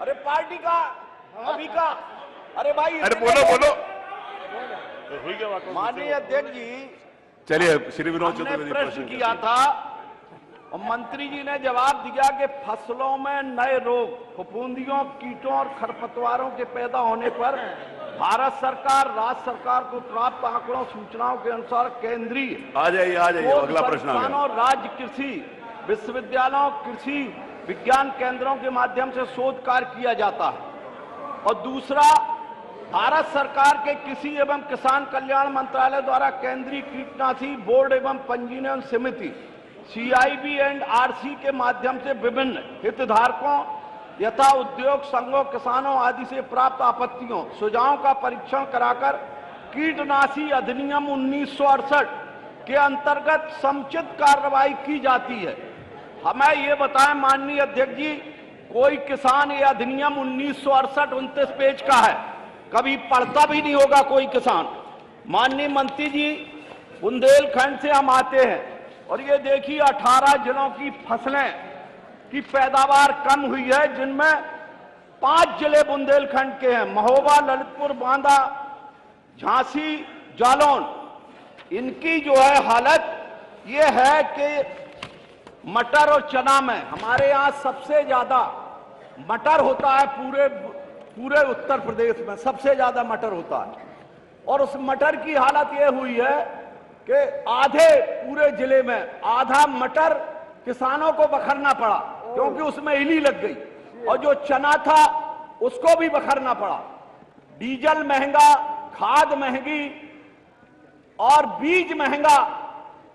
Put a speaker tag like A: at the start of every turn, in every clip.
A: अरे पार्टी का अभी का, अरे भाई
B: अरे बोलो बोलो।
A: माननीय अध्यक्ष जी,
B: चलिए श्री विनोद
A: हमने
B: चतुर्वेदी
A: प्रश्न किया था और मंत्री जी ने जवाब दिया कि फसलों में नए रोग, फफूंदियों, कीटों और खरपतवारों के पैदा होने पर भारत सरकार राज्य सरकार को प्राप्त आंकड़ों सूचनाओं के अनुसार केंद्रीय
B: आ जाइए अगला प्रश्न आ गया।
A: और राज्य कृषि विश्वविद्यालयों, कृषि विज्ञान केंद्रों के माध्यम से शोध कार्य किया जाता है। और दूसरा, भारत सरकार के कृषि एवं किसान कल्याण मंत्रालय द्वारा केंद्रीय कीटनाशी बोर्ड एवं पंजीयन समिति CIB एंड RC के माध्यम से विभिन्न हितधारकों यथा उद्योग संघों, किसानों आदि से प्राप्त आपत्तियों, सुझावों का परीक्षण कराकर कीटनाशी अधिनियम 1968 के अंतर्गत समुचित कार्रवाई की जाती है। हमें ये बताएं माननीय अध्यक्ष जी, कोई किसान ये अधिनियम 1968-29 पेज का है, कभी पढ़ता भी नहीं होगा कोई किसान। माननीय मंत्री जी, बुंदेलखंड से हम आते हैं और ये देखिए 18 जिलों की फसलें की पैदावार कम हुई है, जिनमें 5 जिले बुंदेलखंड के हैं, महोबा, ललितपुर, बांदा, झांसी, जालौन। इनकी जो है हालत ये है कि मटर और चना में हमारे यहाँ सबसे ज्यादा मटर होता है, पूरे उत्तर प्रदेश में सबसे ज्यादा मटर होता है। और उस मटर की हालत ये हुई है कि आधे पूरे जिले में आधा मटर किसानों को बखरना पड़ा क्योंकि उसमें इली लग गई, और जो चना था उसको भी बखरना पड़ा। डीजल महंगा, खाद महंगी और बीज महंगा,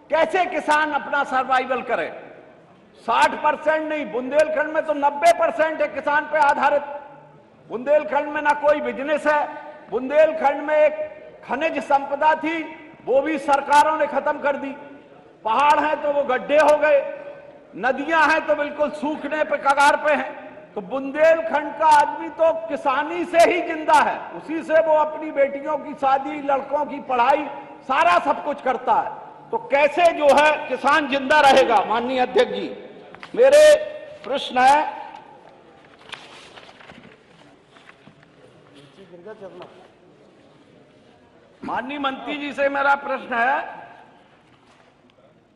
A: कैसे किसान अपना सर्वाइवल करे? 60% नहीं, बुंदेलखंड में तो 90% है किसान पे आधारित। बुंदेलखंड में ना कोई बिजनेस है। बुंदेलखंड में एक खनिज संपदा थी, वो भी सरकारों ने खत्म कर दी। पहाड़ हैं तो वो गड्ढे हो गए, नदियां हैं तो बिल्कुल सूखने पे कगार पे हैं। तो बुंदेलखंड का आदमी तो किसानी से ही जिंदा है, उसी से वो अपनी बेटियों की शादी, लड़कों की पढ़ाई, सारा सब कुछ करता है। तो कैसे जो है किसान जिंदा रहेगा? माननीय अध्यक्ष जी, मेरे प्रश्न है, माननीय मंत्री जी से मेरा प्रश्न है,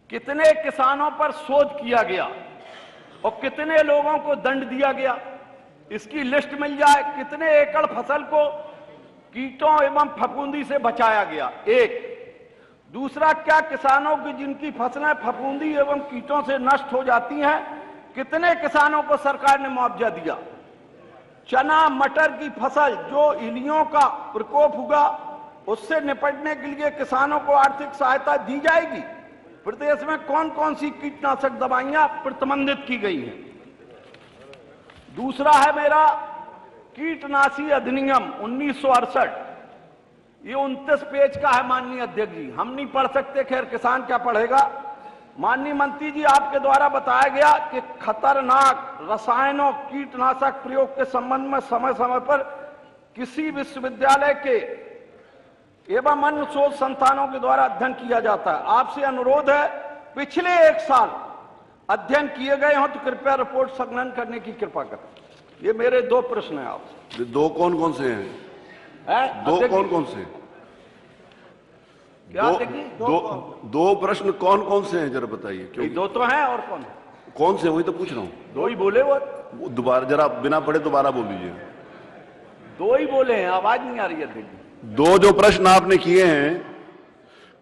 A: कितने किसानों पर शोध किया गया और कितने लोगों को दंड दिया गया? इसकी लिस्ट मिल जाए। कितने एकड़ फसल को कीटों एवं फफूंदी से बचाया गया? एक। दूसरा, क्या किसानों की जिनकी फसलें फफूंदी एवं कीटों से नष्ट हो जाती हैं, कितने किसानों को सरकार ने मुआवजा दिया? चना, मटर की फसल जो इलियों का प्रकोप हुआ, उससे निपटने के लिए किसानों को आर्थिक सहायता दी जाएगी? प्रदेश में कौन कौन सी कीटनाशक दवाइयां प्रतिबंधित की गई हैं? दूसरा है मेरा, कीटनाशी अधिनियम 1968, ये 29 पेज का है माननीय अध्यक्ष जी, हम नहीं पढ़ सकते, खैर किसान क्या पढ़ेगा। माननीय मंत्री जी, आपके द्वारा बताया गया कि खतरनाक रसायनों, कीटनाशक प्रयोग के संबंध में समय समय पर किसी विश्वविद्यालय के एवं अन्य शोध संस्थानों के द्वारा अध्ययन किया जाता है। आपसे अनुरोध है, पिछले 1 साल अध्ययन किए गए हों तो कृपया रिपोर्ट संकलन करने की कृपा करें। ये मेरे 2 प्रश्न हैं आपसे।
B: 2 कौन कौन से हैं? 2 कौन कौन से?
A: क्या
B: दो प्रश्न कौन कौन से हैं जरा बताइए। क्यों
A: 2 तो हैं, और कौन
B: से? वही तो पूछ रहा हूँ।
A: 2 ही बोले वो
B: दोबारा जरा बिना पढ़े दोबारा बोल लीजिए।
A: 2 ही बोले हैं, आवाज नहीं आ रही है अध्यक्ष।
B: 2 जो प्रश्न आपने किए हैं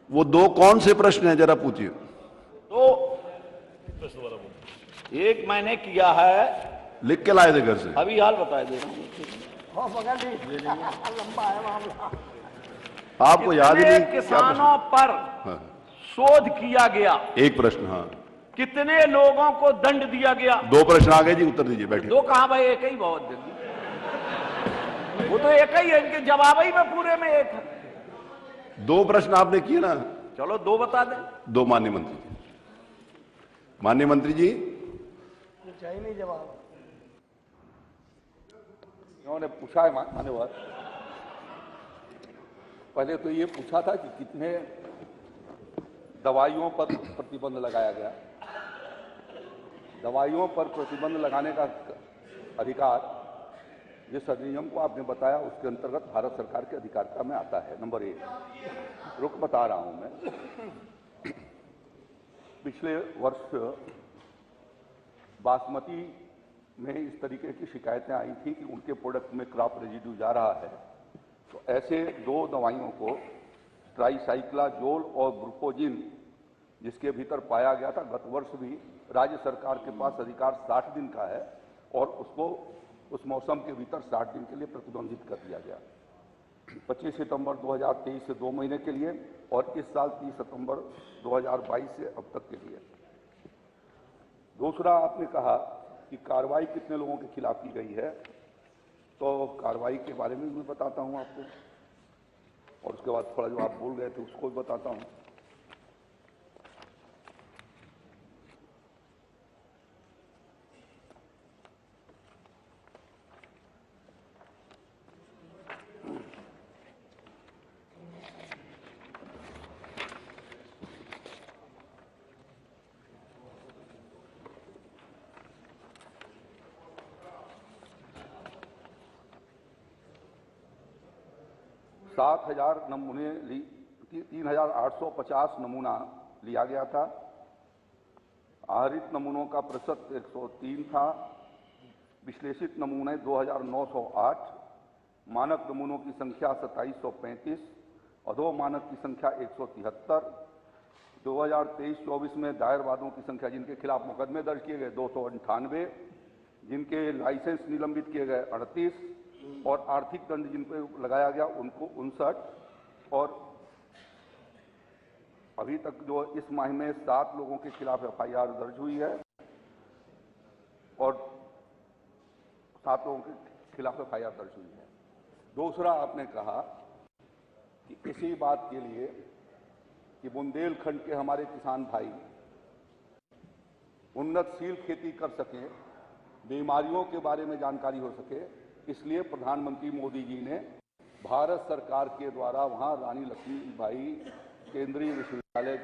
B: वो 2 कौन से प्रश्न हैं जरा पूछिए।
A: तो एक मैंने किया है,
B: लिख के लाए थे घर से,
A: अभी हाल बता दे रहा हूँ।
B: आपको याद नहीं?
A: किसानों पर शोध किया गया?
B: एक प्रश्न। हाँ।
A: कितने लोगों को दंड दिया गया?
B: 2 प्रश्न आ गए जी, उत्तर दीजिए, बैठिए।
A: 2 कहां भाई, एक ही बहुत। वो तो एक ही है, इनके जवाब ही में पूरे में एक है।
B: 2 प्रश्न आपने किए ना?
A: चलो 2 बता दें।
B: 2 माननीय मंत्री जी। माननीय मंत्री जी,
A: चाहिए नहीं जवाब। उन्होंने पूछा है मान्यवर, पहले तो ये पूछा था कि कितने दवाइयों पर प्रतिबंध लगाया गया। दवाइयों पर प्रतिबंध लगाने का अधिकार
C: जिस अधिनियम को आपने बताया उसके अंतर्गत भारत सरकार के अधिकारिता में आता है। नंबर 1 रुक बता रहा हूं मैं। पिछले वर्ष बासमती में इस तरीके की शिकायतें आई थी कि उनके प्रोडक्ट में क्रॉप रेजिड्यू जा रहा है, तो ऐसे 2 दवाइयों को ट्राइसाइक्लाजोल और ग्लूकोजिन जिसके भीतर पाया गया था, गत वर्ष भी राज्य सरकार के पास अधिकार 60 दिन का है और उसको उस मौसम के भीतर 60 दिन के लिए प्रतिबंधित कर दिया गया। 25 सितंबर 2023 से 2 महीने के लिए और इस साल 30 सितंबर 2022 से अब तक के लिए। दूसरा, आपने कहा कि कार्रवाई कितने लोगों के खिलाफ की गई है, तो कार्रवाई के बारे में भी बताता हूं आपको और उसके बाद थोड़ा जो आप बोल गए थे उसको भी बताता हूं। सात 3,850 नमूना लिया गया था। आहरित नमूनों का प्रतिशत 103 था। विश्लेषित नमूने 2,908, मानक नमूनों की संख्या 2735, अधो मानक की संख्या 173। 2023-24 में दायर वादों की संख्या जिनके खिलाफ मुकदमे दर्ज किए गए 298, जिनके लाइसेंस निलंबित किए गए 38 और आर्थिक दंड जिन पर लगाया गया उनको 59 और अभी तक जो इस माह में 7 लोगों के खिलाफ एफआईआर दर्ज हुई है और 7 लोगों के खिलाफ एफआईआर दर्ज हुई है। दूसरा, आपने कहा कि इसी बात के लिए कि बुंदेलखंड के हमारे किसान भाई उन्नतशील खेती कर सकें, बीमारियों के बारे में जानकारी हो सके, इसलिए प्रधानमंत्री मोदी जी ने भारत सरकार के द्वारा वहां रानी लक्ष्मीबाई केंद्रीय विश्वविद्यालय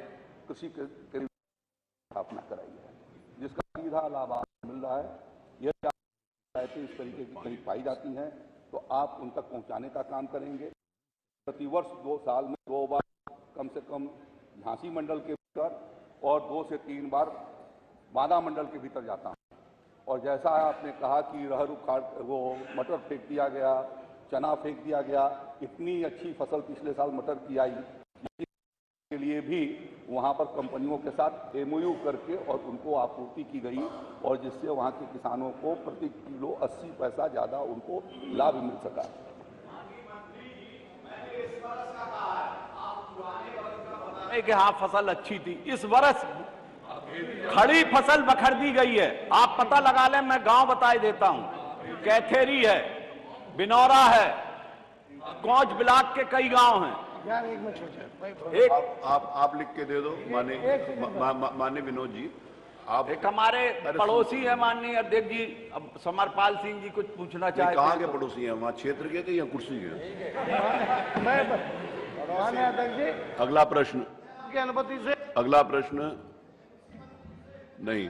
C: कृषि की स्थापना कराई है, जिसका सीधा लाभ मिल रहा है। यह शिकायतें इस तरीके की कहीं पाई जाती हैं तो आप उन तक पहुंचाने का काम करेंगे। प्रतिवर्ष 2 साल में 2 बार कम से कम झांसी मंडल के भीतर और 2 से 3 बार बांदा मंडल के भीतर जाता हूं। और जैसा आपने कहा कि रहर उखाड़ वो मटर फेंक दिया गया, चना फेंक दिया गया, इतनी अच्छी फसल पिछले साल मटर की आई, के लिए भी वहां पर कंपनियों के साथ एमओयू करके और उनको आपूर्ति की गई और जिससे वहां के किसानों को प्रति किलो 80 पैसा ज्यादा उनको लाभ मिल सका।
A: कि हाँ फसल अच्छी थी, इस वर्ष खड़ी फसल बखर दी गई है। आप पता लगा लें, मैं गांव बताए देता हूं। कैथेरी है, बिनौरा है, कौच ब्लॉक के कई गांव हैं।
B: एक आप लिख के दे दो माननीय विनोद जी। आप
A: एक हमारे पड़ोसी है माननीय अध्यक्ष जी, अब समरपाल सिंह जी कुछ पूछना चाहते हैं।
B: कहाँ के पड़ोसी हैं, वहाँ क्षेत्र के या कुर्सी के? अगला प्रश्न
A: की अनुमति से।
B: अगला प्रश्न नहीं,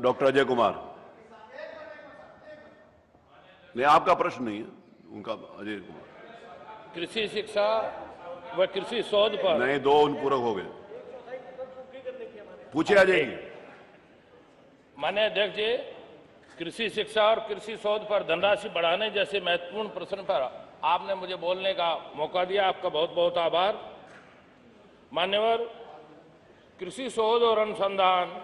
B: डॉक्टर अजय कुमार। नहीं, आपका प्रश्न नहीं है, उनका अजय कुमार।
D: कृषि शिक्षा व कृषि शोध पर
B: नहीं, 2 अनुपूरक हो गए। पूछे अजय जी।
D: माननीय अध्यक्ष जी, कृषि शिक्षा और कृषि शोध पर धनराशि बढ़ाने जैसे महत्वपूर्ण प्रश्न पर आपने मुझे बोलने का मौका दिया, आपका बहुत बहुत आभार। मान्यवर, कृषि शोध और अनुसंधान